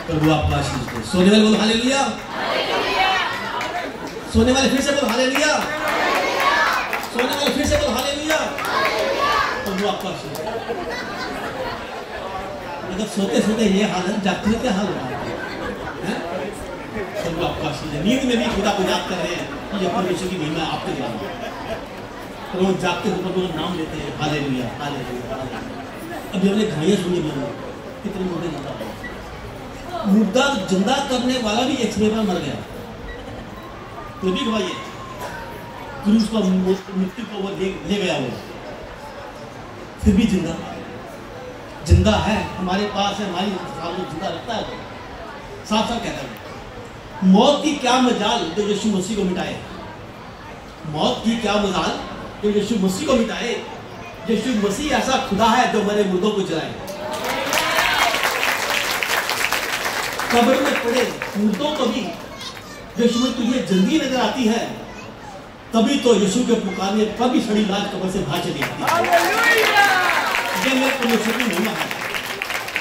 प्रभु आपका आशीष दे। सोने वाले बोलो हालेलुया, सोने वाले फिर से बोलो हालेलुया, सोने वाले फिर से बोलो हालेलुया। प्रभु आपका आशीष दे। मतलब सोते सोते ये हाल है, जागते हुए क्या हाल होगा? प्रभु आपका आशीष दे। नींद में भी खुदा को याद कर रहे हैं कि ये परमेश्वर की महिमा आपके द्वारा, रोज जागते हुए प्रभु का नाम लेते हैं हालेलुया हालेलुया। अभी हमने घाइयाँ सुनी भी, कितने मुर्दे जिंदा, मुर्दा जिंदा करने वाला भी एक समय पर मर गया, तो भी गवाही है, क्रूस पर मृत्यु को वो ले गया, वो फिर भी जिंदा है, हमारे पास है, हमारी सामने जिंदा रखता है। तो साफ साफ कहता है, मौत की क्या मजाल जो यीशु मसीह को मिटाए, मौत की क्या मजाल जो यीशु मसीह को मिटाए। यीशु मसीह ऐसा खुदा है जो मरे मुर्दों को जलाए। कब्र में पड़े मुर्दों को भी यीशु में तुझे जिंदगी नजर आती है, तभी तो यीशु के पुकारने पर भी सड़ी लाश कब्र से बाहर चली आती है। ये मेरे परमेश्वर की महिमा है।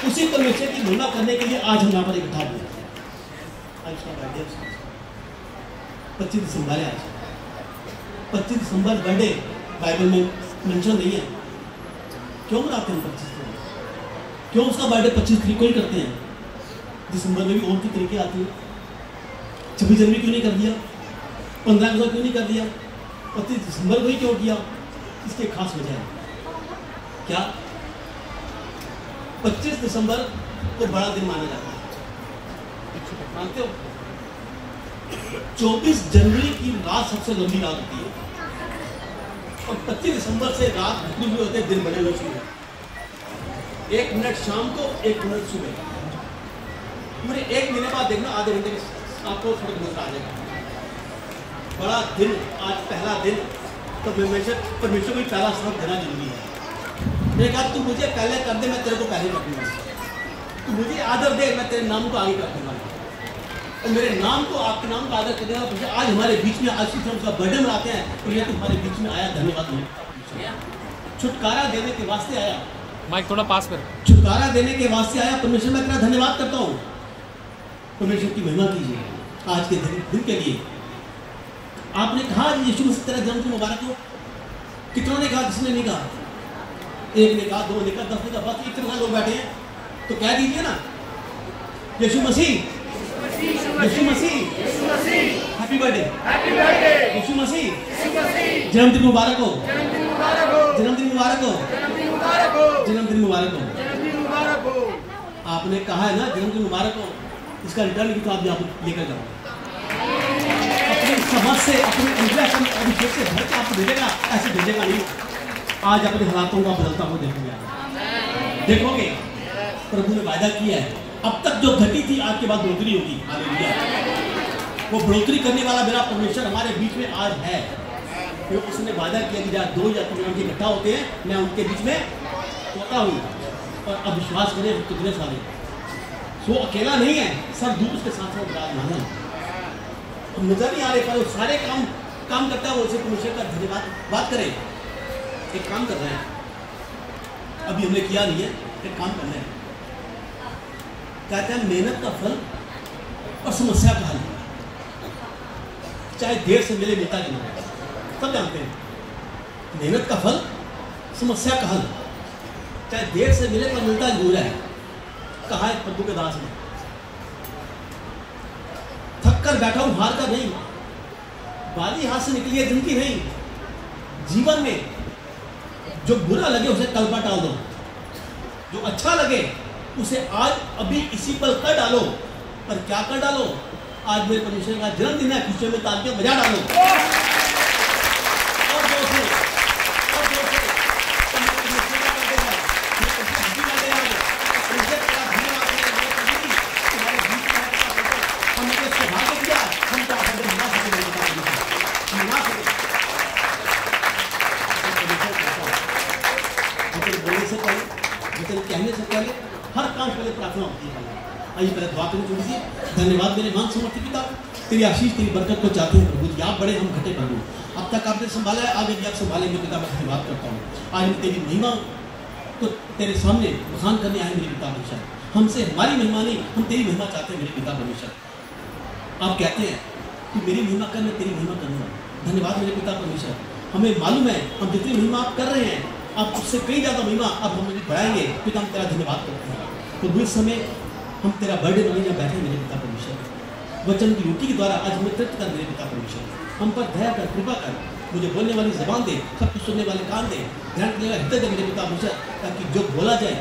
उसी परमेश्वर की महिमा करने के लिए आज हम यहाँ पर इकट्ठा हुए। आज का बर्थडे 25 दिसंबर है। आज 25 दिसंबर बर्थडे बाइबल में मेंशन नहीं है। क्यों मनाते हैं 25 दिसंबर? क्यों उसका बर्थडे 25 तारीख को ही करते हैं? दिसंबर में भी और की तरीके आती है। 26 जनवरी क्यों नहीं कर दिया? 15 अगस्त क्यों नहीं कर दिया? 25 दिसंबर को ही क्यों किया? इसकी खास वजह है क्या? 25 दिसंबर को बड़ा दिन माना जाता है, मानते हो? 24 जनवरी की रात सबसे लंबी रात होती है और 25 दिसंबर से रात निकली हुई होते, दिन बड़े हुए शुरू। 1 मिनट शाम को, 1 मिनट सुबह। पूरे 1 महीने बाद देखना, आधे घंटे आपको फर्क नजर आ जाएगा। बड़ा दिन, आज पहला दिन, तो परमेश्वर को पहला स्थान देना जरूरी है। मैंने कहा तू मुझे पहले कर दे, मैं तेरे को पहले कर दूंगा। तू मुझे आदर दे, मैं तेरे नाम को आगे कर दूंगा। और मेरे नाम को, आपके नाम का आदर कर देगा। आज हमारे बीच में, आज हम उसका बर्थडे मनाते हैं, तो ये तुम्हारे बीच में आया, धन्यवाद। छुटकारा देने के वास्ते आया। माइक थोड़ा पास कर। छुटकारा देने के वास्ते आया। परमेश्वर मैं तेरा धन्यवाद करता हूँ। परमेश्वर की महिमा कीजिए आज के दिन के लिए। आपने कहा यीशु मसीह तेरा जन्मदिन मुबारक हो। कितनों ने कहा? किसने नहीं कहा? 1 ने कहा, 2 ने कहा, 10 ने कहा, बस इतने लोग बैठे हैं तो कह दीजिए ना, यीशु मसीह, यीशु मसीह, हैप्पी बर्थडे, यीशु मसीह, जन्मदिन मुबारक हो, जन्मदिन मुबारक हो, जन्मदिन मुबारक हो। आपने कहा है ना जन्मदिन मुबारक हो, इसका रिटर्न भी तो आप यहाँ लेकर जाओ। अपनी समझ से, अपने अभिषेक से भर के आपको भेजेगा, ऐसे भेजेगा नहीं। आज अपने हालातों का बदलता हुआ देखोगे। प्रभु ने वायदा किया है, अब तक जो घटी थी आपके बाद बढ़ोतरी होगी। हालेलुया। वो बढ़ोतरी करने वाला मेरा परमेश्वर हमारे बीच में आज है। तो उसने वायदा किया कि जहाँ 2 या 3 इकट्ठा होते हैं, मैं उनके बीच में होता हूँ। और अब विश्वास करें कितने सारे, वो अकेला नहीं है, सब दूर उसके साथ साथ विराजमान है। नजर नहीं आ रहे पर वो सारे काम करता है। वो उसे परमेश्वर का धन्यवाद बात करें। एक काम कर रहे हैं, अभी हमने किया नहीं है, एक काम कर रहे हैं। कहते हैं मेहनत का फल और समस्या का हल, चाहे देर से मिले मिलता नहीं। सब जानते हैं मेहनत का फल, समस्या का हल, चाहे देर से मिले पर मिलता जरूर है। कहा है प्रभु के दास ने, थक कर बैठा हूं, हार कर नहीं, बाजी हाथ से निकली है जिंदगी नहीं। जीवन में जो बुरा लगे उसे कल पर टाल दो, जो अच्छा लगे उसे आज अभी इसी पल कर डालो। पर क्या कर डालो? आज मेरे परमेश्वर का जन्मदिन है, खुशियों में तालियां बजा डालो। और जोर से, और जोर से। कहने से पहले हर काम पहले प्रार्थना होती है। आइए पहले दुआ करने जोड़िए। धन्यवाद मेरे मान समर्थी पिता, तेरी आशीष तेरी बरकत को चाहते हैं प्रभु जी। आप बड़े, हम घटे प्रभु। अब तक आपने संभाला है, आगे भी आप संभालेंगे पिता। मैं धन्यवाद करता हूँ। आज मैं तेरी महिमा को तेरे सामने बखान करने आए मेरे पिता हमेशा। हमसे हमारी महिमा नहीं, हम तेरी महिमा चाहते हैं मेरे पिता परमेश्वर। आप कहते हैं कि मेरी महिमा कर, मैं तेरी महिमा करूँगा। धन्यवाद मेरे पिता परमेश्वर, हमें मालूम है हम जितनी महिमा आप कर रहे हैं, आप उससे कई ज़्यादा महिमा अब हम बढ़ाएंगे। पिता हम तेरा धन्यवाद करते हैं। तो इस समय हम तेरा बर्थडे मनाने यहाँ बैठे मेरे पिता परमेश्वर, वचन की रोटी के द्वारा आज हमें तृप्त कर मेरे पिता परमेश्वर। हम पर दया कर, कृपा कर, मुझे बोलने वाली जबान दे, सब कुछ सुनने वाले कान दे, ध्यान करने वाला हृदय दे मेरे पिता परमेश्वर, ताकि जो बोला जाए,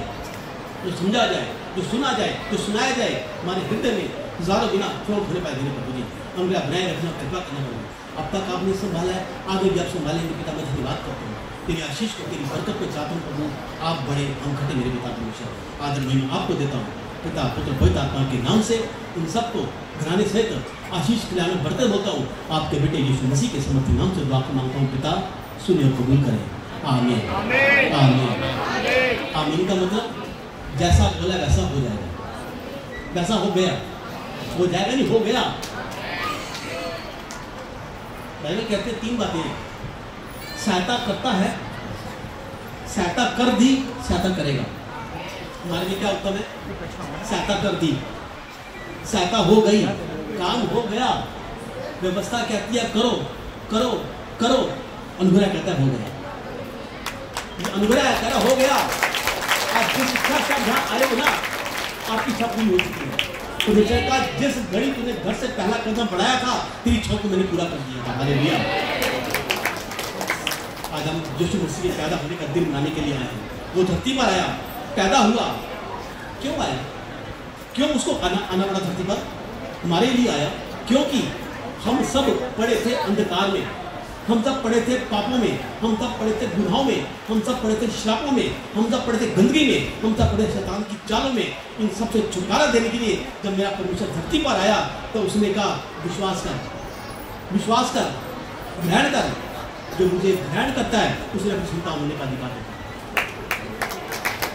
जो समझा जाए, जो सुना जाए, जो सुनाया जाए, हमारे हृदय में हजारों बिना चोट होने पाए मेरे प्रभु जी। हम बनाए रखना, कृपा करना पड़ेगा। अब तक आपने संभाला है, आगे भी आप संभालेंगे पिता। मैं धन्यवाद करता हूँ तेरी आशीष को, तेरी बरकत को चाहता हूँ प्रभु। आप बड़े, हम घटे मेरे पिता परमेश्वर। आदर मैं आपको देता हूँ पिता, पुत्र, पवित्र आत्मा के नाम से इन सबको घराने सहित आशीष खिलाने बढ़ते बोलता हूँ आपके बेटे यीशु मसीह के समर्थी नाम से दुआ मांगता हूँ पिता, सुनिए और कबूल करें। आमीन आमीन आमीन। का मतलब जैसा बोला वैसा हो जाएगा, वैसा हो गया, हो जाएगा नहीं, हो गया। बाइबल कहते हैं 3 बातें हैं। सहायता करता है, सहायता कर दी, सहायता करेगा। हमारे लिए क्या उत्तम है? सहायता कर दी, सहायता हो गई, काम हो गया। व्यवस्था कहती है करो करो करो, अनुग्रह कहता है हो गया। अनुग्रह कहता हो गया। आप जिस इच्छा से जहाँ आए हो ना, आपकी इच्छा पूरी हो चुकी है। तो का जिस घड़ी तूने घर से पहला कदम बढ़ाया था, तेरी इच्छा को मैंने पूरा कर दिया था। हालेलुया। आज हम यीशु मसीह के पैदा होने का दिन मनाने के लिए आए हैं। वो धरती पर आया, पैदा हुआ। क्यों आया? क्यों उसको आना पड़ा धरती पर? हमारे लिए आया, क्योंकि हम सब पड़े थे अंधकार में, हम सब पड़े थे पापों में, हम सब पड़े थे गुनाहों में, हम सब पड़े थे श्रापों में, हम सब पड़े थे गंदगी में, हम सब पड़े शैतान की चालों में। इन सबसे छुटकारा देने के लिए जब मेरा परमेश्वर धरती पर आया, तो उसने कहा विश्वास कर, विश्वास कर, ग्रहण कर। जो मुझे ग्रहण करता है उसे अपनी संतान होने का अधिकार देता है।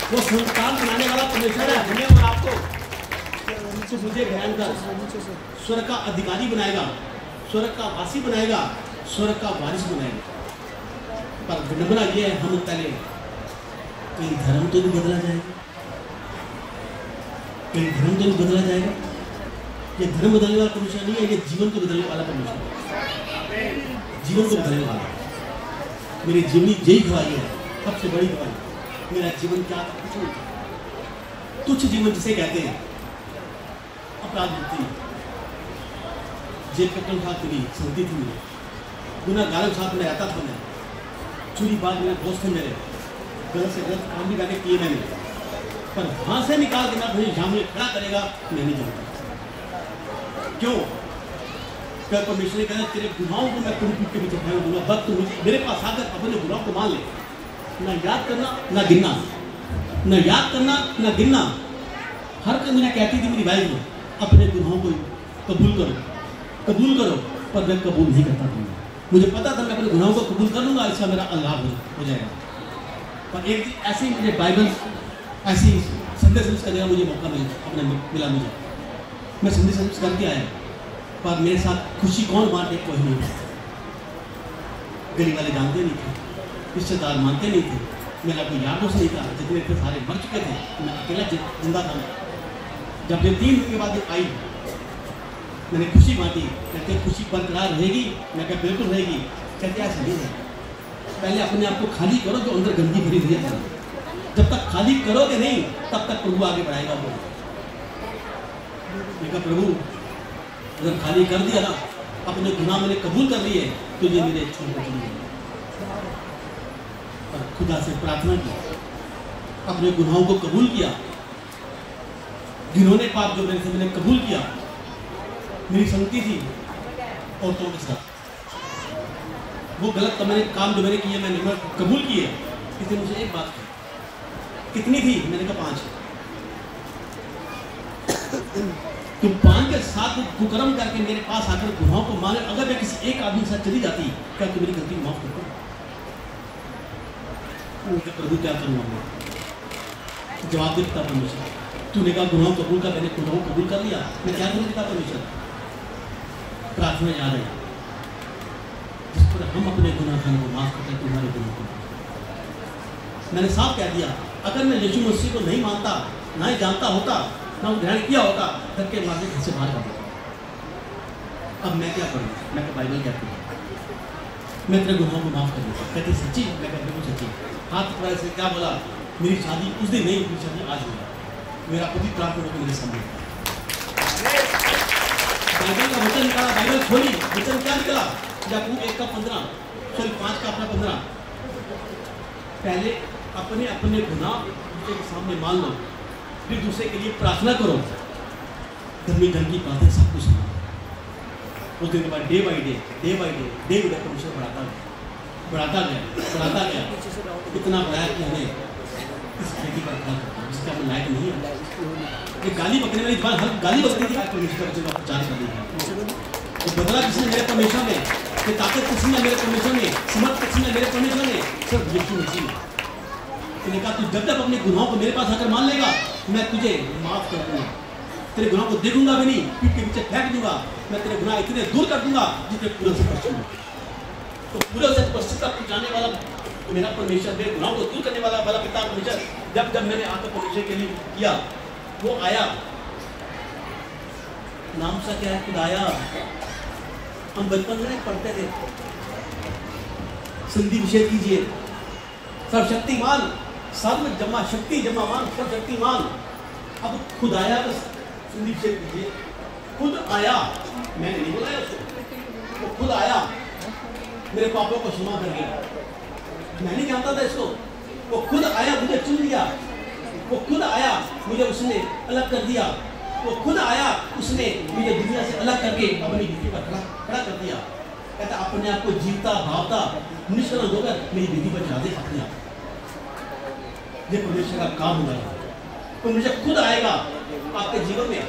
वो संतान बनाने वाला परमेश्वर है, हमें और आपको। तो मुझे ग्रहण कर, स्वर्ग का अधिकारी बनाएगा, स्वर्ग का वासी बनाएगा, स्वर्ग का वारिस बनाएगा। पर विडंबना ये है, हम पहले कहीं धर्म तो नहीं बदला जाएगा, कहीं धर्म तो नहीं बदला जाएगा। ये धर्म बदलने वाला परमेश्वर नहीं है, ये जीवन को बदलने वाला परमेश्वर है। जीवन को बदलने वाला मेरी जीवनी यही गवाही है, सबसे बड़ी गवाही। मेरा जीवन क्या था? कुछ नहीं था। तुच्छ जीवन जिसे कहते हैं, अपराध मुक्ति, जेल कटन साथ मेरी संगति थी, मेरी गुनाहगारों साथ में रहता था, मैं चोरी बात मेरे दोस्त थे, मेरे गलत से गलत काम भी करके किए मैंने, पर वहां से निकाल के मैं मुझे जहां मुझे खड़ा करेगा मैं नहीं जानता। क्यों? क्या परमेश्वर ने कहा तेरे गुनाहों को मैं पूरी पीठ के पीछे फेंक दूंगा, बस तू मेरे पास आकर अपने गुनाहों को मान ले। ना याद करना ना गिनना, ना याद करना ना गिनना। हर कभी कहती थी मेरी भाई में, अपने गुनाहों को कबूल करो, कबूल करो, पर मैं कबूल नहीं करता था। मुझे पता था मैं अपने गुनाहों को कबूल कर लूँगा, इसका मेरा लाभ हो जाएगा। पर एक दिन ऐसे ही मुझे बाइबल ऐसी संडे सर्विस करने का मुझे मौका मिला मुझे, मैं संडे सर्विस करके आया, पर मेरे साथ खुशी कौन बांटे? कोई नहीं। गली वाले जानते नहीं थे, रिश्तेदार मानते नहीं थे, मेरा कोई यार दोस्त नहीं था, जितने थे सारे मर चुके थे, मैं अकेला जिंदा था। जब ये 3 दिन के बाद आई, मैंने खुशी बांटी। कहते खुशी बरकरार रहेगी? मैं क्या बिल्कुल रहेगी। कहते ऐसा नहीं है, पहले अपने आप को खाली करो, जो अंदर गंदगी भरी हुई है। जब तक खाली करोगे नहीं, तब तक प्रभु आगे बढ़ाएगा। वो मैं कहा प्रभु अगर खाली कर दिया ना, अपने गुनाह मैंने कबूल कर लिए, तो ये मेरे छोड़ कर चली गई। और खुदा से प्रार्थना की, अपने गुनाहों को कबूल किया, जिन्होंने पाप जो मेरे से मैंने कबूल किया। मेरी संगति थी औरतों के साथ, वो गलत काम जो मैंने किए मैंने कबूल किए। किसी ने मुझे एक बात की, कितनी थी? मैंने कहा 5। तो 5 के साथ कुकर्म करके मेरे पास आकर गुनाहों को माने, अगर मैं किसी एक आदमी के साथ चली जाती, क्या तू मेरी गलती माफ करता? प्रभु क्या करूँगा मैं? जवाब देता परमेश्वर, तूने कहा गुनाह कबूल कर, मैंने गुनाह कबूल कर लिया, मैं क्या करूँ? देता परमेश्वर। प्रार्थना याद है, जिस पर हम अपने गुनाह को माफ करते तुम्हारे गुनाह को। मैंने साफ कह दिया, अगर मैं यीशु मसीह को नहीं मानता ना ही जानता होता, ना ग्रहण किया होता, धक्के मार के घर से बाहर कर देता। अब मैं क्या करूँ? मैं तो बाइबल कहती हूँ मैं तेरे गुनाहों को माफ कर दूँगा। कहती सच्ची? मैं कहती हूँ सच्ची। हाथ पकड़ा से क्या बोला? मेरी शादी उस दिन नहीं, मेरी शादी आज हुई। मेरा पवित्र आत्मा को मेरे सामने बाइबल का वचन निकाला, बाइबल खोली, वचन क्या निकला? याकूब 1:15, सॉरी 5:15। पहले अपने अपने गुनाह दूसरे के सामने मान लो, फिर दूसरे के लिए प्रार्थना करो। धर्मी जन की प्रार्थना सब कुछ है। उस दिन के बाद डे बाई डे परमेश्वर बढ़ाता गया। इतना बढ़ाया कि हमें इस बेटी का ख्याल करता है जिसका हम लायक नहीं है। ये गाली बकने वाली बात, हर गाली बकने की बात परमेश्वर का प्रचार कर दी है। तो बदला किसने? मेरे परमेश्वर ने। ये ताकत किसने? मेरे परमेश्वर ने। समर्थ किसने? मेरे परमेश्वर ने। सिर्फ यीशु मसीह ने। उसने कहा तू जब अपने गुनाहों को मेरे पास आकर मान लेगा, मैं तुझे माफ कर दूंगा, तेरे गुनाहों को देखूंगा भी नहीं, पीठ के पीछे फेंक दूंगा। मैं तेरे गुनाह इतने दूर कर दूंगा जितने पूरे से पश्चिम। तो पूरे से पश्चिम तक जाने वाला मेरा परमेश्वर, मेरे गुनाहों को दूर करने वाला पिता परमेश्वर, जब मैंने आकर परमेश्वर के लिए किया, वो आया। नाम सा क्या है? खुद आया। हम बचपन में पढ़ते थे, संधि विषय कीजिए, सर्वशक्तिमान, सर्व जमा शक्ति जमामान, सर्वशक्तिमान। अब खुद आया तो संधि विषय कीजिए। खुद आया, मैंने नहीं बोला उसको, वो खुद आया, मेरे पापों को क्षमा कर गया। मैं नहीं जानता था इसको। वो खुद आया, मुझे चुन लिया। वो खुद आया, मुझे उसने अलग कर दिया। वो खुद आया, उसने मुझे दुनिया से अलग करके अपनी बेटी पर खड़ा कर दिया। कहता अपने आप को जीवता भावता निष्कलंक होकर मेरी बेटी पर चढ़ा दे अपने आप। ये परमेश्वर का काम होगा। परमेश्वर खुद आएगा आपके जीवन में।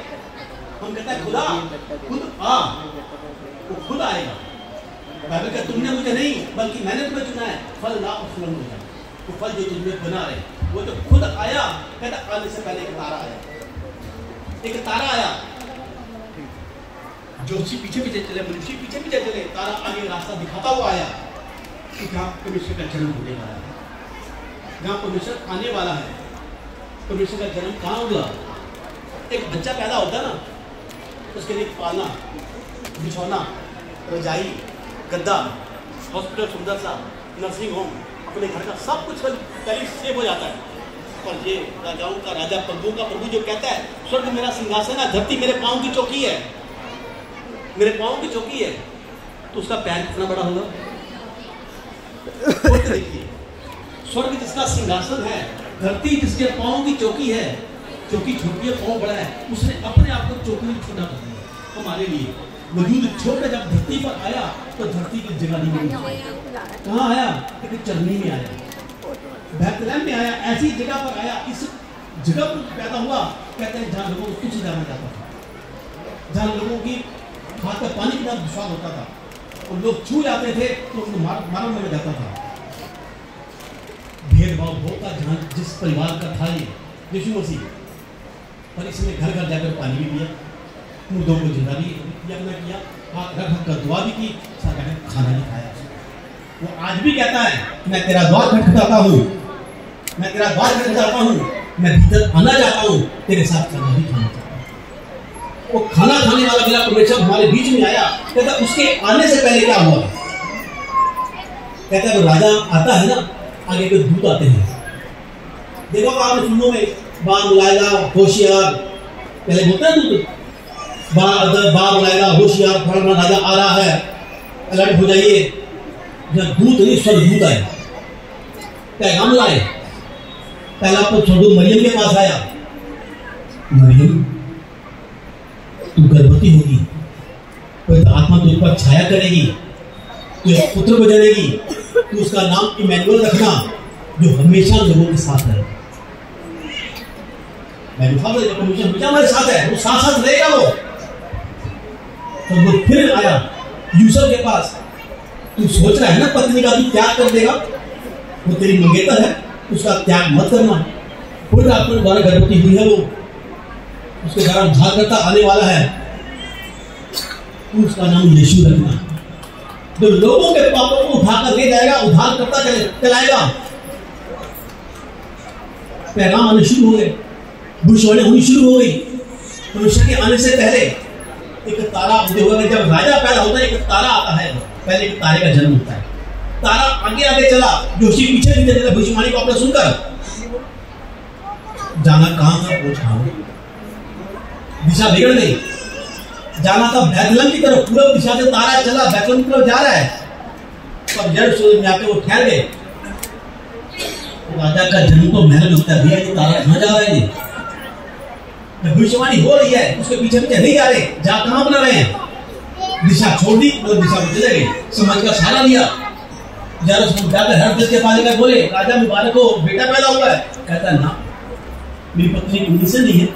हम कहते हैं खुदा खुद आ, वो खुद आएगा। बाइबल का तुमने मुझे नहीं बल्कि मैंने तुम्हें चुना है, फल ला और फलन हो जाए। वो फल जो तुझमें बना रहे, वो तो खुद आया। कहता आने से पहले एक तारा आया, एक तारा आया। जोशी पीछे चले, मनुष्य पीछे चले, तारा आगे रास्ता दिखाता हुआ आया कि जहाँ परमेश्वर का जन्म होने वाला है, जहाँ परमेश्वर आने वाला है। परमेश्वर का जन्म कहाँ हुआ? एक बच्चा पैदा होता है ना, उसके लिए पालना, बिछौना, रजाई, गद्दा, हॉस्पिटल, सुंदर सा नर्सिंग होम, अपने घर का सब कुछ पहले सेव हो जाता है। पर ये राजाओं का राजा, प्रभुओं का प्रभु जो कहता है स्वर्ग मेरा सिंहासन है, धरती मेरे पाँव की चौकी है, मेरे पाँव की चौकी है, तो उसका पैर कितना बड़ा होगा? देखिए, स्वर्ग जिसका सिंहासन है, धरती जिसके पाँव की चौकी है, चौकी छोटी है, पाँव बड़ा है, उसने अपने आप को चौकी में छोटा कर दिया हमारे लिए। वजूद छोड़कर जब धरती पर आया तो धरती की जगह नहीं मिली। कहाँ आया? एक चरनी में आया, बेथलेहम में आया, ऐसी जगह पर आया, इस जगह पर पैदा हुआ। कहते हैं जहाँ लोगों को कुछ जाना जाता था, जहाँ लोगों की हाथ में पानी का विश्वास होता था और लोग छू जाते थे तो उनको मारा में जाता था। भेदभाव होता जहाँ जिस परिवार का था ये यीशु मसीह, पर इसने घर घर जाकर पानी भी पिया, मुर्दों को जिंदा भी किया, हाथ रख कर दुआ भी की, खाना भी खाया। वो आज भी कहता है मैं तेरा द्वार खटखटाता हूँ, मैं तेरा द्वार खटखटाता हूँ, मैं भीतर आना चाहता हूँ, तेरे साथ खाना भी खाना चाहता हूँ। वो खाना खाने वाला मेरा परमेश्वर हमारे बीच में आया। कहता उसके आने से पहले क्या हुआ? कहता है वो राजा आता है ना, आगे के दूत आते हैं। देखो आपने फिल्मों में बाल बुलाएगा होशियार, पहले बोलते हैं दूत, बाल बुलाएगा होशियार, फलाना राजा आ रहा है, अलर्ट हो जाइए। जब दूत नहीं स्वर्गदूत आए, पैगाम लाए। पहला तो स्वर्गदूत मरियम के पास आया, मरियम तू गर्भवती होगी, पवित्र आत्मा तुझ पर छाया करेगी, तू एक पुत्र को जनेगी, तू उसका नाम इमैनुअल रखना, जो हमेशा लोगों के साथ है। हमेशा हमारे साथ है, वो साथ साथ रहेगा। वो फिर आया यूसुफ के पास, तू सोच रहा है ना पत्नी का तू त्याग कर देगा, वो तेरी मंगेतर है, उसका त्याग मत करना। फिर आपको द्वारा गर्भवती हुई है, वो उसके द्वारा उद्धार करता आने वाला है, तू उसका नाम यीशु रखना, जो लोगों के पापों को उठाकर ले जाएगा, उद्धार करता चलाएगा। पैगाम आने शुरू हो गए, भविष्यवाणी होनी शुरू हो गई। परमेश्वर के आने से पहले एक तारा उदय हुआ। जब राजा पैदा होता है एक तारा आता है, पहले एक तारे का जन्म होता है। तारा आगे आगे चला, जोशी पीछे भी चला। भविष्यवाणी को आपने सुनकर जाना कहां था, पहुंचा दिशा बिगड़ गई। जाना था बैतलहम की तरफ, पूर्व दिशा से तारा चला बैतलहम की तरफ जा रहा है। अब यरूशलेम में आके वो ठहर गए। राजा का जन्म तो महल में होता है, भैया ये तारा कहां जा रहा है? भविष्यवाणी हो रही है, उसके पीछे पीछे नहीं जा रहे, जा कहां बना रहे हैं? दिशा छोड़ दी और दिशा में चले गए। समाज का सहारा लिया। यरूशलेम जाकर हर देश के पाले बोले, राजा मुबारक हो, बेटा पैदा हुआ है। कहता ना, मेरी पत्नी उन्हीं से नहीं है,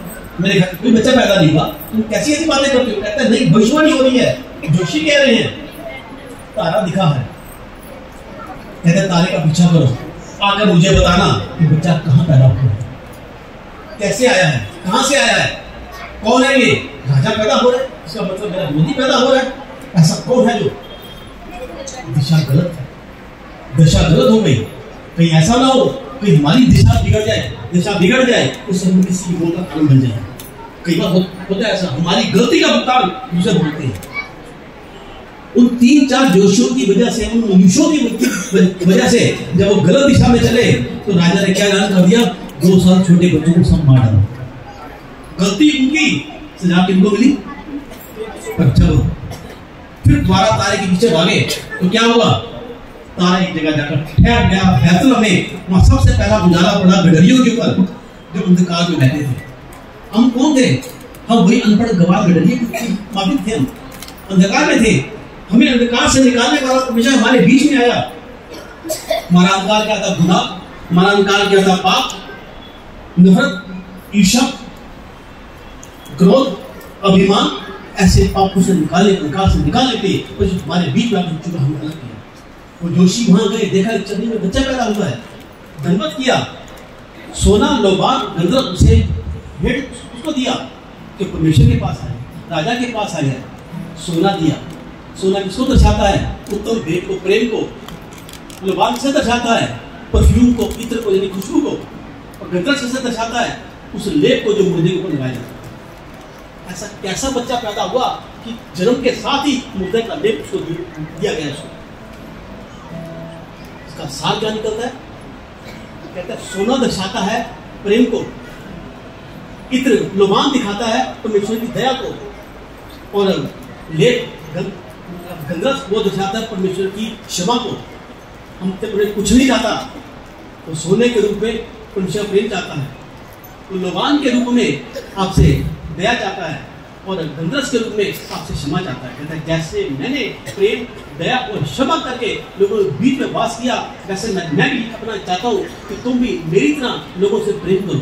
मेरे घर कोई बच्चा पैदा नहीं हुआ, तुम कैसी ऐसी बातें करते हो? कहता नहीं, भविष्यवाणी हो रही है, जोशी कह रहे हैं, तारा दिखा है। कहते तारे का पीछा करो, आकर मुझे बताना कि बच्चा कहाँ पैदा हुआ है, कैसे आया है, कहां से आया है, कौन है ये? राजा पैदा हो रहा है, इसका मतलब मेरा मोदी पैदा हो रहा है। ऐसा कौन है जो? दिशा गलत है, दिशा गलत हो गई। कहीं ऐसा ना हो कि हमारी दिशा बिगड़ जाए, दिशा बिगड़ जाए उससे हम किसी की का कारण बन जाए। कई बार होता है ऐसा, हमारी गलती का भुगतान दूसरे भुगतते हैं। उन 3-4 जोशियों की वजह से, उन मनुष्यों की वजह से जब वो गलत दिशा में चले तो राजा ने क्या ऐलान कर दिया? 2 साल छोटे बच्चों को सब मार डालो। गलती उनकी, सजा किनको मिली? पर जब फिर दोबारा तारे के पीछे भागे तो क्या हुआ? तारा एक जगह जाकर ठहर गया बैतलहम में। वहां सबसे पहला गुजारा पड़ा गडरियों के ऊपर जो अंधकार में बैठे थे। हम कौन थे? हम वही अनपढ़ गवार गडरिये थे। हम अंधकार में थे, हमें अंधकार से निकालने वाला परमेश्वर हमारे बीच में आया। हमारा अंधकार क्या था? गुनाह। हमारा अंधकार क्या था? पाप, नफरत, ईर्ष्या, क्रोध, अभिमान। ऐसे पापों से निकालने, अंधकार से निकालने के लिए हमारे बीच में चुका हम अलग किया। वो जोशी वहां गए, देखा चंदी में बच्चा पैदा हुआ है, धन्यवाद किया। सोना, लोबान, गंधर्व उसे भेंट उसको दिया कि परमेश्वर के पास आए, राजा के पास आए। सोना दिया। सोना किसको दर्शाता है? उत्तम भेंट को, प्रेम को। लोबान से दर्शाता है परफ्यूम को, इत्र को, यानी खुशबू को। और गंधर्व से दर्शाता है उस लेप को जो मुर्दे के ऊपर लगाया जाता है। ऐसा कैसा बच्चा पैदा हुआ कि जन्म के साथ ही मुर्दे का लेप उसको दिया गया। इसका सार क्या निकलता है? कहता है सोना दर्शाता है प्रेम को, इत्र लोबान दिखाता है परमेश्वर की दया को, और लेप गंधर्व वो दर्शाता है परमेश्वर की क्षमा को। हम कुछ नहीं चाहता तो सोने के रूप में परमेश्वर प्रेम चाहता है, तो लोबान के रूप में आपसे दया चाहता है, और गंधर्व के रूप में आपसे क्षमा चाहता है। कहता है जैसे मैंने प्रेम, दया और क्षमा करके लोगों के बीच में वास किया, वैसे मैं भी अपना चाहता हूँ कि तुम भी मेरी तरह लोगों से प्रेम करो,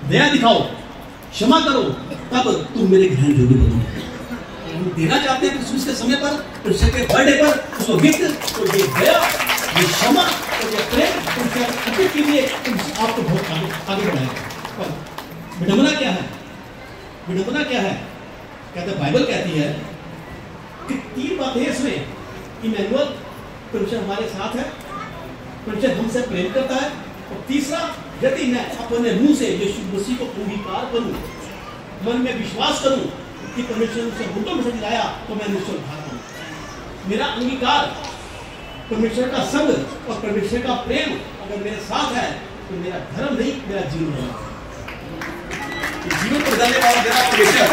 दया दिखाओ, क्षमा करो, तब तुम मेरे ग्रहण योग्य बनोगे। हम देना चाहते हैं क्रिसमस के समय पर, कृष्ण के बर्थडे पर उसको गिफ्ट, तो ये दया, ये क्षमा और ये प्रेम के लिए आपको बहुत आगे बढ़ाएगा। पर विडंबना क्या है? विडंबना क्या है? कहते हैं बाइबल कहती है कि 3 बातें हैं इसमें। इमैनुअल, परमेश्वर हमारे साथ है, परमेश्वर हमसे प्रेम करता है, और तीसरा, यदि मैं अपने मुंह से यीशु मसीह को अंगीकार करूं, मन में विश्वास करूं कि परमेश्वर ने उसे मुद्दों में से दिलाया, तो मैं निश्चय भाग हूं। मेरा अंगीकार, परमेश्वर का संग और परमेश्वर का प्रेम अगर मेरे साथ है तो मेरा धर्म नहीं, मेरा जीवन होगा। जीवन को बदलने वाला मेरा परमेश्वर,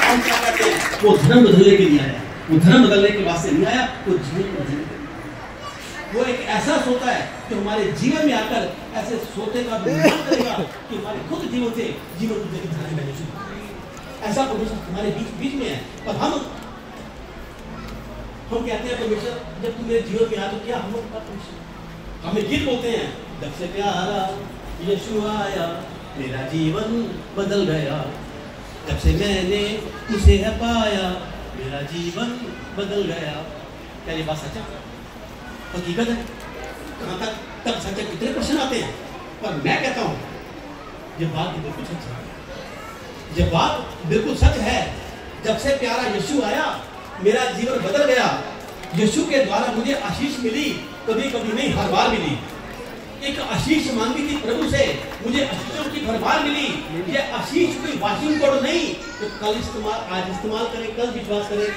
हम क्या करते हैं? वो धर्म बदलने के लिए आया, वो धर्म बदलने के वास्ते नहीं आया, वो जीवन को बदलने के लिए। वो एक ऐसा सोता है जो हमारे जीवन में आकर ऐसे सोते का निर्माण करेगा कि हमारे खुद जीवन से जीवन को देखकर धर्म में नहीं। ऐसा परमेश्वर हमारे बीच में है। और हम कहते हैं परमेश्वर जब तुम मेरे जीवन में आया तो क्या हम हमें गीत बोलते हैं, जब से प्यारा यीशु आया मेरा जीवन बदल गया, जब से मैंने उसे है पाया मेरा जीवन बदल गया। क्या ये बात सच है? हकीकत है? कहाँ तक सच है? कितने प्रश्न आते हैं, पर मैं कहता हूँ ये बात बिल्कुल सच है। ये बात बिल्कुल सच है। जब से प्यारा यीशु आया मेरा जीवन बदल गया। यीशु के द्वारा मुझे आशीष मिली, कभी कभी नहीं, हर बार मिली। एक आशीष मांगी थी प्रभु से, मुझे आशीषों की भरमार मिली। ये आशीष कोई वाशिंग पाउडर नहीं तो कल इस्तेमाल, आज इस्तेमाल करें, कल विश्वास करें,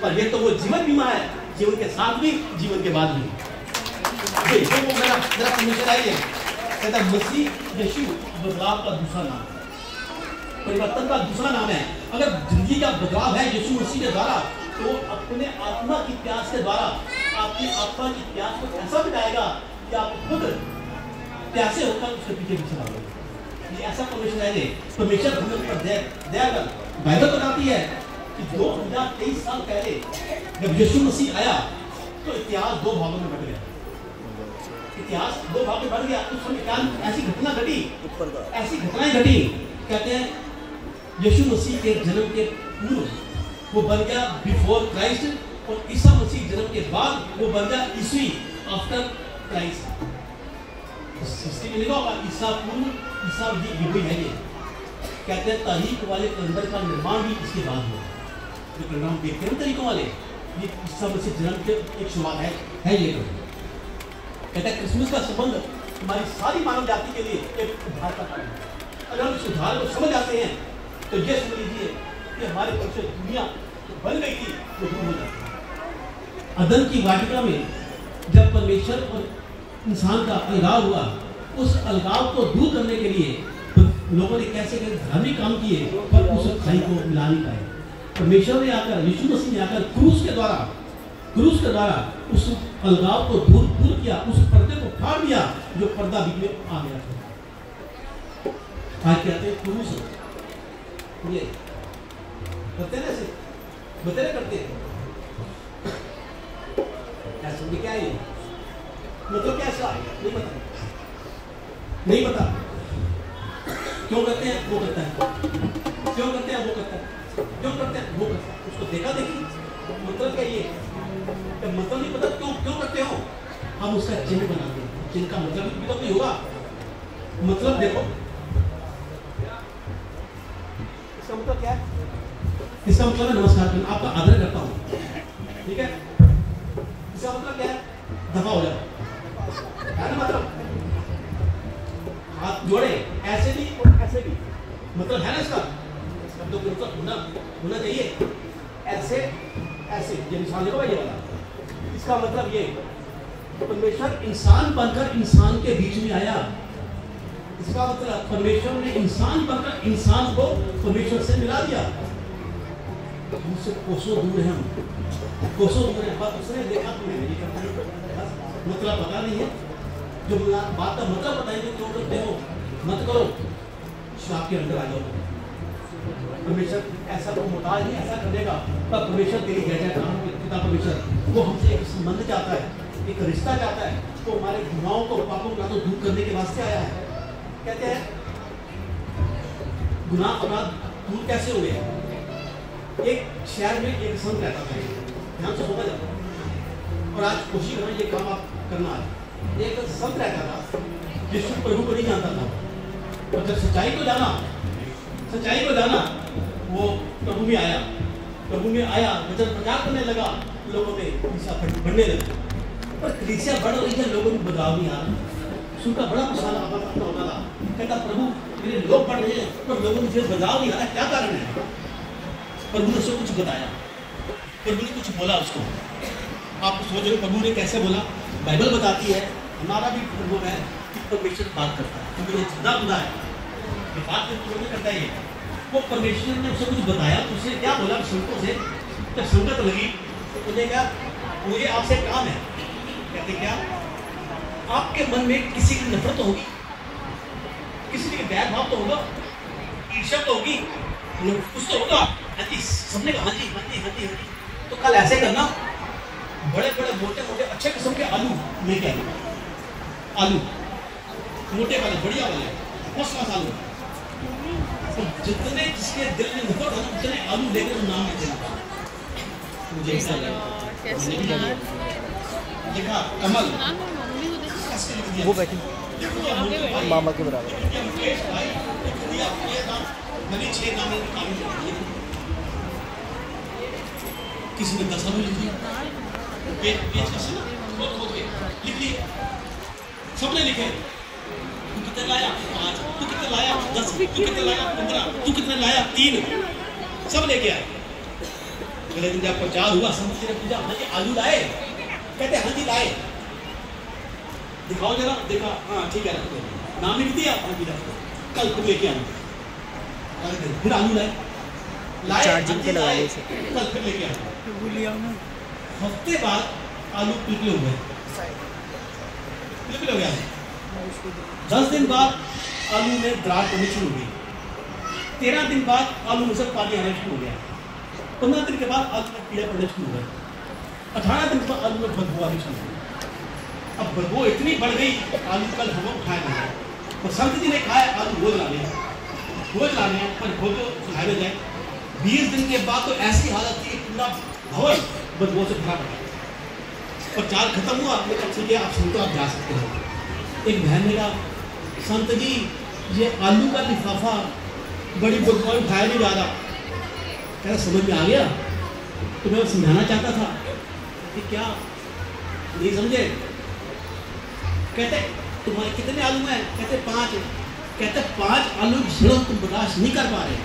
पर ये तो वो जीवन बीमा है, जीवन के साथ भी, जीवन के बाद भी। तो वो मेरा परमेश्वर आइए कहता मसीह यीशु बदलाव का दूसरा नाम, परिवर्तन का दूसरा नाम है। अगर जिंदगी का बदलाव है यीशु मसीह के द्वारा, तो अपने आत्मा की प्यास के द्वारा आपकी आत्मा की प्यास को ऐसा मिटाएगा कि आप खुद प्यासे होकर उसके पीछे पीछे भागोगे। ये ऐसा परमेश्वर है, परमेश्वर हम लोग पर दया कर। बाइबल बताती है कि 2023 साल पहले जब यीशु मसीह आया तो इतिहास दो भागों में बट गया। इतिहास दो भागों में बढ़ गया। उस समय क्या ऐसी घटना घटी, ऐसी घटनाएं घटी, कहते हैं यीशु मसीह के जन्म के पूर्व वो बन गया बिफोर क्राइस्ट, और ईसा मसीह जन्म के बाद वो बन गया ईस्वी, आफ्टर क्राइस्ट। सृष्टि में लिखा होगा ईसा पूर्व, ईसा भी है। ये कहते हैं तारीख वाले कैलेंडर का निर्माण भी इसके बाद हुआ। जो कैलेंडर हम देखते हैं तरीकों वाले, ये ईसा मसीह जन्म के एक शुरुआत है ये। कहता है क्रिसमस का संबंध हमारी सारी मानव जाति के लिए एक उद्धार का कारण है। अगर हम इस उद्धार को समझ आते हैं तो ये समझ लीजिए कि हमारे पक्ष दुनिया बन गई थी वो दूर हो जाती। अदन की वाटिका में जब परमेश्वर और इंसान का अलगाव हुआ, उस अलगाव को दूर करने के लिए लोगों ने कैसे कैसे धार्मिक काम किए, पर उस खाई को मिला नहीं पाए। परमेश्वर ने आकर, यीशु मसीह ने आकर क्रूस के द्वारा उस अलगाव को दूर किया, उस पर्दे को फाड़ दिया जो पर्दा बीच में आ गया था। आज कहते हैं क्रूस ये करते हैं, ऐसे बतेरे करते हैं, ऐसे क्या है मतलब कैसा नहीं पता क्यों करते हैं वो करता है, क्यों करते हैं वो करता है, क्यों करते हैं वो करता है। उसको देखा देखी मतलब क्या, ये मतलब नहीं पता क्यों करते हो। हम उसका चिन्ह बनाते हैं, चिन्ह का मतलब भी तो नहीं होगा। मतलब देखो इसका मतलब क्या है, इसका मतलब है नमस्कार करना, आपका आदर करता हूँ, ठीक है। इसका मतलब क्या है, दफा हो जाओ, है ना। मतलब हाथ जोड़े ऐसे भी और ऐसे भी, मतलब है ना इसका शब्दों के मतलब होना चाहिए। ऐसे ऐसे ये निशान देखो भाई, ये वाला, इसका मतलब ये परमेश्वर इंसान बनकर इंसान के बीच में आया। इसका मतलब परमेश्वर ने इंसान बनकर इंसान को परमेश्वर से मिला दिया। हमसे कोसों दूर है, हम कोसों दूर है, बात उसने देखा तुम्हें नहीं करता, मतलब पता नहीं है। जो बात का मतलब बताएंगे क्यों करते हो, मत करो, श्राप के अंदर आ जाओ। परमेश्वर ऐसा को मोहताज नहीं, ऐसा करेगा पर परमेश्वर तेरी जय पिता परमेश्वर वो हमसे एक संबंध चाहता है, एक रिश्ता चाहता है। तो हमारे गुनाहों को, पापों को तो दूर करने के वास्ते आया है। कहते हैं गुनाह अपराध दूर कैसे हुए। एक शहर में एक संत रहता था, ध्यान से होगा जाता, और आज कोशिश करना ये काम आप करना है। एक संत रहता था जिसको प्रभु को नहीं जानता था, और जब सच्चाई को जाना वो प्रभु में आया, वचन प्रचार करने लगा, लोगों में कलीसिया बढ़ने लगा। पर कलीसिया बढ़ रही है, लोगों में बदलाव नहीं आ रहा। सुनकर बड़ा खुशहाल होता था, कहता प्रभु मेरे लोग बढ़ रहे हैं पर लोगों में बदलाव नहीं आ रहा, क्या कारण है। प्रभु ने उसको कुछ बताया, प्रभु ने कुछ बोला उसको। आप सोच रहे प्रभु ने कैसे बोला, बाइबल बताती है, हमारा भी प्रभु है कि परमेश्वर बात करता है, क्योंकि ये जिंदा खुदा है, बात करता है। वो परमेश्वर ने उसे कुछ बताया, तो उसने क्या बोला संतों से, जब संगत लगी तो मुझे क्या, मुझे आपसे काम है। कहते क्या, आपके मन में किसी की नफरत तो होगी, किसी के बैर भाव तो होगा, ईर्ष्या तो होगी, कुछ तो होगा। हाँ जी, सबने कहा हाँ जी हाँ जी हाँ जी हाँ जी। तो कल ऐसे करना, बड़े बड़े मोटे मोटे अच्छे किस्म के आलू लेके आना, आलू मोटे वाले, बढ़िया वाले, फर्स्ट क्लास आलू। तो जितने जिसके दिल में नफरत है उतने आलू लेकर नाम लिख देना। मुझे देखा कमल वो बैठी मामा के बराबर। किसी ने 10 आलू लिख दिया, पेज लिख लिए, सबने लिखे, तू कितने लाया 5, तू कितने लाया 10, तू कितने लाया 15, तू कितने लाया 3, सब लेके आए। अगले दिन जब प्रचार हुआ संत जी ने पूछा हाँ जी आलू लाए? कहते हाँ जी लाए। दिखाओ जरा, देखा हाँ ठीक है रखो, नाम लिख दिया हाँ जी रखो, कल फिर लेके आना। फिर आलू लाए चार्जिंग पे लगाए इसे, कल फिर लेके आना। हफ्ते बाद आलू पिलपिल हो गए, पिलपिल हो गया। 10 दिन बाद आलू में दरार पड़नी शुरू हो गई। 13 दिन बाद आलू में से पानी आना शुरू हो गया। 15 दिन के बाद आलू में कीड़े पड़ने शुरू हो गए। 18 दिन बाद आलू में बदबू आनी शुरू हो गई। अब बदबू इतनी बढ़ गई आलू कल हम खाया नहीं। तो संत जी ने कहा आलू रोज लाने पर खोल तो सुधारे जाए। 20 दिन के बाद तो ऐसी हालत थी पूरा भवन बदबू से भरा पड़ा। प्रचार खत्म हुआ, लेकिन ठीक है आप संत आप जा सकते हो। एक बहन ने कहा संत जी ये आलू का लिफाफा बड़ी बदबू उठाया नहीं जा रहा। क्या समझ में आ गया? तो मैं समझाना चाहता था कि क्या नहीं समझे? कहते तुम्हारे कितने आलू हैं? कहते 5। कहते 5 आलू झड़ो तुम बर्दाश्त नहीं कर पा रहे।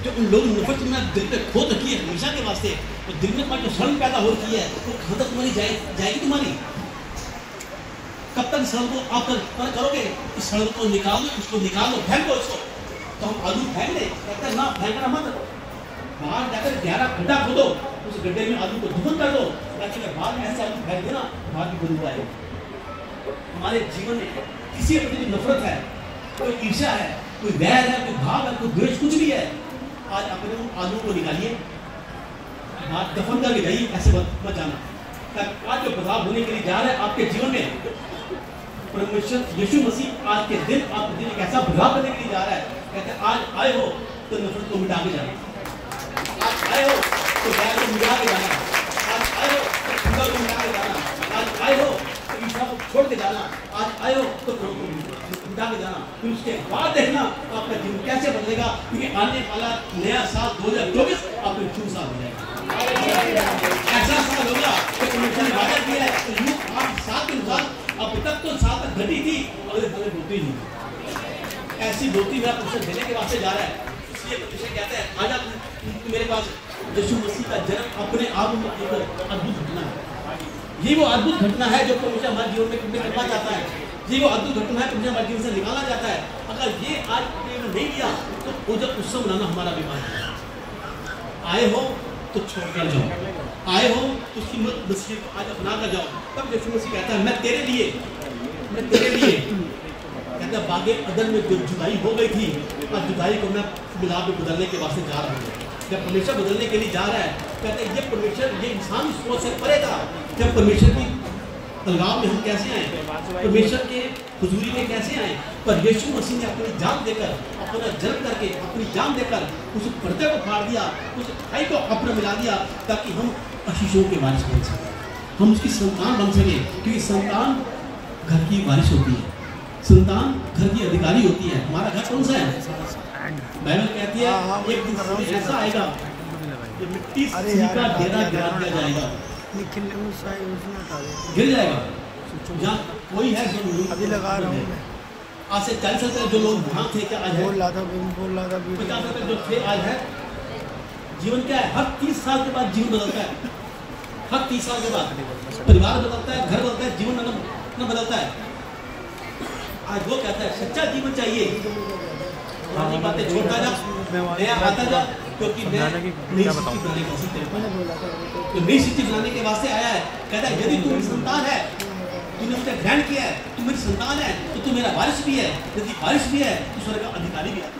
जो उन लोग नफरत तुमने दिल पे खोद रखी है हमेशा के वास्ते, तो दिल में तुम्हारी जो शर्म पैदा होती है वो कहाँ तक तुम्हारी जाएगी तुम्हारी? कब तक शर्म को आप करोगे? इस शर्म को निकालो, उसको निकालो, फेंको इसको। तो हम आलू फेंक ले? कहते ना फेंकना मत, बाहर जाकर 11 गड्ढा खोदो, उस गड्ढे में आलू को दफन कर दो, ताकि बाद में ऐसे आलू फेंक देना बाहर की बदबू आए। हमारे जीवन में किसी के प्रति नफरत है, कोई ईर्ष्या है, कोई वैर है, कोई भाव है, कोई द्वेष, कुछ भी है, आज अपने उन आलू को निकालिए, आप दफन करके जाइए, ऐसे मत जाना। आज जो बदलाव होने के लिए जा रहा है आपके जीवन में, परमेश्वर यीशु मसीह आज के दिन आपके दिन एक ऐसा बदलाव करने के लिए जा रहा है। कहते हैं आज आए हो तो नफरत को मिटा के जाना, आज आए हो तो वैर को मिटा के जाना, आज आए हो तो खुदा को मिटा के जाना, आज आए हो तो ईर्ष्या को छोड़ के जाना, आज आए हो तो मिटा के जाना। फिर उसके बाद देखना आपका जीवन कैसे बदलेगा, क्योंकि आने वाला नया साल 2024 आपके शुभ साल हो जाएगा। ऐसा साल होगा कि परमेश्वर ने वादा किया है कि यूं आप साल के अनुसार अब तक तो साल तक घटी थी, अगले साल होती नहीं। ऐसी धोती में आप उसे देने के वास्ते जा रहा है। इसलिए परमेश्वर कहते हैं आज आप मेरे पास यीशु मसीह का जन्म अपने आप में एक अद्भुत घटना है। ये वो अद्भुत घटना है जो परमेश्वर हमारे जीवन में करना चाहता है। ये वो अद्भुत घटना है परमेश्वर हमारे जीवन से निकालना चाहता है। अगर ये आज नहीं किया तो वो जब उत्सव मनाना हमारा बीमार है। आए हो तो छोड़ कर जाओ, आए हो तो उसकी नसीहत को आज अपना कर जाओ। तब यीशु मसीह कहता है मैं तेरे लिए कहता है बागे अदन में जो जुदाई हो गई थी, अब जुदाई को मैं मिलाप में बदलने के वास्ते जा रहा हूँ। जब परमेश्वर बदलने के लिए जा रहा है, कहते हैं ये परमेश्वर ये इंसान सोच से परे था। जब परमेश्वर की अलगाव में हम कैसे आए, परमेश्वर के हुजूरी में कैसे आए, पर यीशु मसीह ने अपनी जान देकर, अपना जन्म करके, अपनी जान देकर उस पर्दे को फाड़ दिया, उस खाई को अपना मिला दिया, ताकि हम आशीषों के वारिस बन सकें, हम उसकी संतान बन सके। क्योंकि संतान घर की वारिस होती है, संतान घर की अधिकारी होती है। हमारा घर कौन सा है? बाइबल कहती है एक दिन समय ऐसा आएगा कि मिट्टी का डेरा गिरा दिया जाएगा, गिर जाएगा। जहाँ कोई है जो अभी लगा रहा हूँ मैं। आज से 40 साल पहले जो लोग वहाँ थे, क्या आज है? बोल रहा था 50 साल पहले जो थे आज है? जीवन क्या है? हर 30 साल के बाद जीवन बदलता है। हर 30 साल के बाद परिवार बदलता है, घर बदलता है, जीवन न बदलता है। आज वो कहता है सच्चा जीवन चाहिए, पुरानी बातें छोड़ता जा, नया आता जा, क्योंकि मैं नई सृष्टि बनाने का तो नई सृष्टि बनाने के वास्ते आया है। कहता है यदि तू मेरी संतान है, तूने मुझे ग्रहण किया है, तू मेरी संतान है, तो तू मेरा वारिस भी है। यदि वारिस भी है तो स्वर्ग का अधिकारी भी है।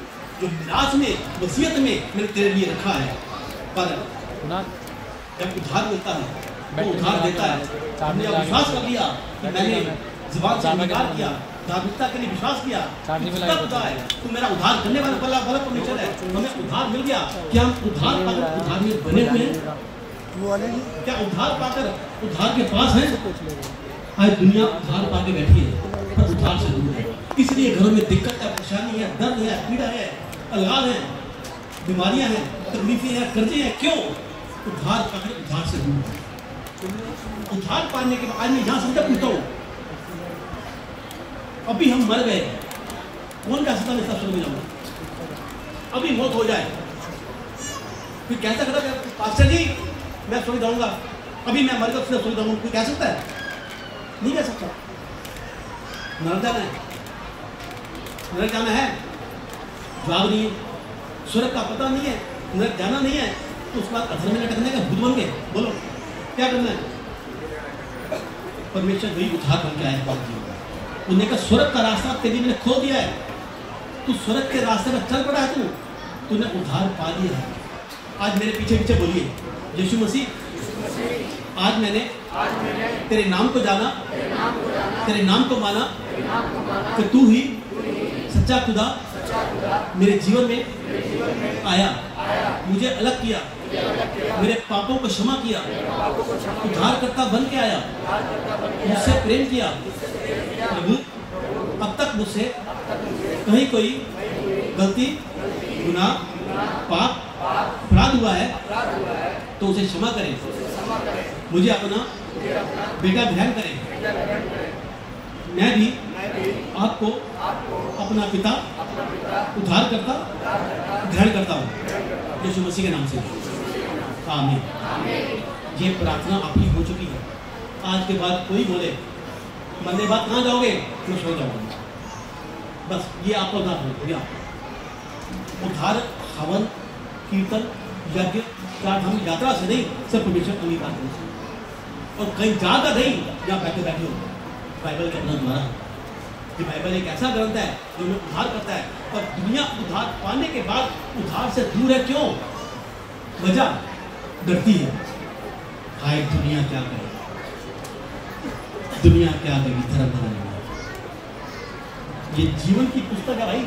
जो मिराज में, वसीयत में मैंने तेरे लिए रखा है। पर जब उधार मिलता है वो उधार देता है। हमने विश्वास कर लिया कि मैंने ज़ुबान से इनकार किया, धार्मिकता के लिए विश्वास किया, तो मेरा उधार करने वाला भला भला परमेश्वर है। हमें उधार मिल गया, क्या हम उधार पाकर उधार में बने हुए हैं? क्या उधार पाकर उधार के पास है? आज दुनिया उधार पाके बैठी है पर उधार से दूर है। इसलिए घरों में दिक्कत है, परेशानी है, दर्द है, पीड़ा है, अलगाव है, बीमारियां हैं, तकलीफें हैं, कर्जे हैं। क्यों? उधार पाकर उधार से दूर है। उधार पाने के बाद आज मैं यहाँ समझा पूछता हूँ, अभी हम मर गए, कौन कह सकता मैं सब स्वर्ग में जाऊंगा? अभी मौत हो जाए फिर कैसा कहता पास्टर जी मैं स्वर्ग जाऊंगा, अभी मैं मर कर स्वर्ग जाऊंगा, कोई कह सकता है? नहीं कह सकता। नरक जाना है, नरक जाना है, जवाब नहीं है, स्वर्ग का पता नहीं है, नरक जाना नहीं है, तो उसके बाद अधर में लटकने का भूत बन गए। बोलो क्या करना है? परमेश्वर वही उद्धार बन के आया बात जी। उन्होंने कहा स्वर्ग का रास्ता तेरी मैंने खोल दिया है, तू स्वर्ग के रास्ते में चल पड़ा है, तूने उद्धार पा लिया है। आज मेरे पीछे पीछे बोलिए, यीशु मसीह आज मैंने तेरे नाम को जाना, तेरे नाम को माना कि तू ही सच्चा खुदा मेरे जीवन में आया, मुझे अलग किया, मेरे पापों को क्षमा किया, उद्धारकर्ता बन के आया, मुझसे प्रेम किया। प्रभु अब तक मुझसे कहीं कोई गलती, गुनाह, पाप, अपराध हुआ है तो उसे क्षमा करें, मुझे अपना बेटा ग्रहण करें। मैं भी आपको अपना पिता, उद्धार करता ग्रहण करता हूँ यीशु मसीह के नाम से। आमीन। ये प्रार्थना आपकी हो चुकी है। आज के बाद कोई बोले मरने बाद कहाँ जाओगे, मैं सो जाऊंगा, बस ये आपका उद्धार हो गया। उद्धार हवन, कीर्तन, यज्ञ, चार धाम यात्रा से नहीं, सब परमेश्वर अंगीकार करने से। और कहीं जाकर नहीं या बैठे बैठे हो, बाइबल के अपना द्वारा। ये बाइबल एक ऐसा ग्रंथ है जो हमें उद्धार करता है, और दुनिया उद्धार पाने के बाद उद्धार से दूर है। क्यों? वजह डरती है, हाय दुनिया क्या करे, दुनिया क्या करेगी, धर्म बदलेगा। ये जीवन की पुस्तक है भाई,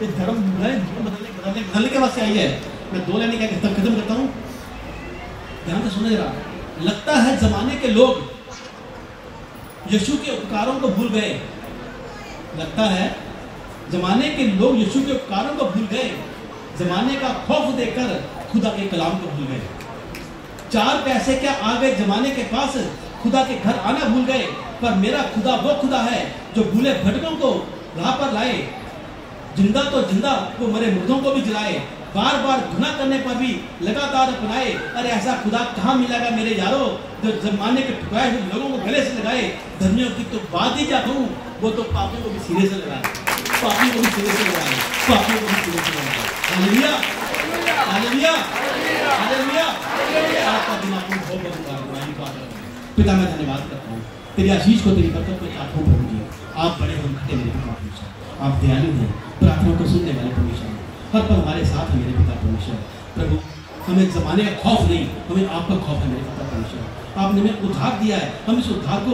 ये धर्म जीवन बदलने के वास्ते आई है। मैं 2 लाइनें क्या खत्म करता हूँ, ध्यान से सुने जरा। लगता है जमाने के लोग यीशु के उपकारों को भूल गए, लगता है जमाने के लोग यीशु के उपकारों को भूल गए, जमाने का खौफ देकर खुदा के कलाम को भूल गए। 4 पैसे क्या आ गए जमाने के पास, खुदा के घर आना भूल गए। पर मेरा खुदा वो खुदा है जो भूले भटकों को राह पर लाए, जिंदा तो जिंदा वो मरे मुर्दों को भी जलाए, बार बार गुनाह करने पर भी लगातार अपनाए। अरे ऐसा खुदा कहाँ मिलेगा मेरे यारों, जो जमाने के ठुकराए हुए लोगों को गले से लगाए। धर्मियों की तो बात ही क्या कहूँ, वो तो पापियों को भी सिरे से लगाए, पापियों को भी सिरे से लगाए, पापियों को भी सिरे से लगाए। Hallelujah, hallelujah, hallelujah. आपका दिन आपको बहुत बहुत पिता मैं धन्यवाद करता हूँ, तेरी आशीष को, तेरी बरकत को चाहता हूँ प्रभु जी। आप बड़े हम खटे मेरे पिता परमेश्वर, आप दयालु हैं, प्रार्थना को सुनने वाले परमेश्वर, हर पल हमारे साथ है मेरे पिता परमेश्वर। प्रभु हमें जमाने का खौफ नहीं, हमें आपका खौफ है मेरे पिता परमेश्वर। आपने हमें उद्धार दिया है, हम इस उद्धार को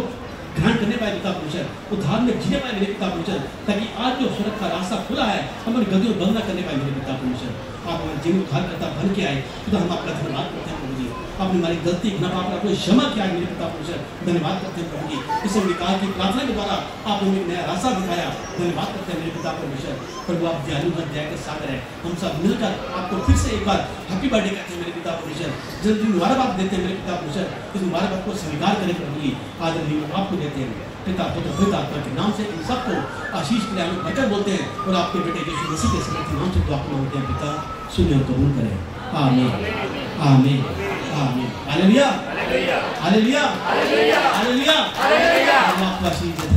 ग्रहण करने पाए पिता परमेश्वर, उद्धार में जीने पाए मेरे पिता परमेश्वर, ताकि आज जो स्वर्ग का रास्ता खुला है हमारी गलतियों बंद न करने पाए मेरे पिता परमेश्वर। आप हमारे जीवन उद्धार करता बन के आए, तो हम आपका धन्यवाद करते हैं प्रभु जी। आपने हमारी गलती गुनाह पाप आपने क्षमा किया मेरे पिता परमेश्वर, धन्यवाद करते हैं प्रभु जी। इस विकास की प्रार्थना के द्वारा आपने हमें नया रास्ता दिखाया, धन्यवाद करते हैं मेरे पिता परमेश्वर। प्रभु आप दयालु हैं, दया के सागर है, हम सब मिलकर आपको फिर से एक बार हैप्पी बर्थडे कहते हैं मेरे पिता परमेश्वर। जल्दी मुबारकबाद देते हैं मेरे पिता परमेश्वर, इस मुबारकबाद को स्वीकार करें प्रभु जी। आज हम आपको देते हैं पिता पुत्र पवित्र आत्मा के नाम से, इन सबको आशीष के लिए हम वचन बोलते हैं, और आपके बेटे यीशु मसीह के समर्थ नाम से दुआ मांगते हैं पिता, सुनिए और कबूल करें। Amen, amen, amen. Hallelujah, hallelujah, hallelujah, hallelujah. अल्लाह आपको आशीष दे।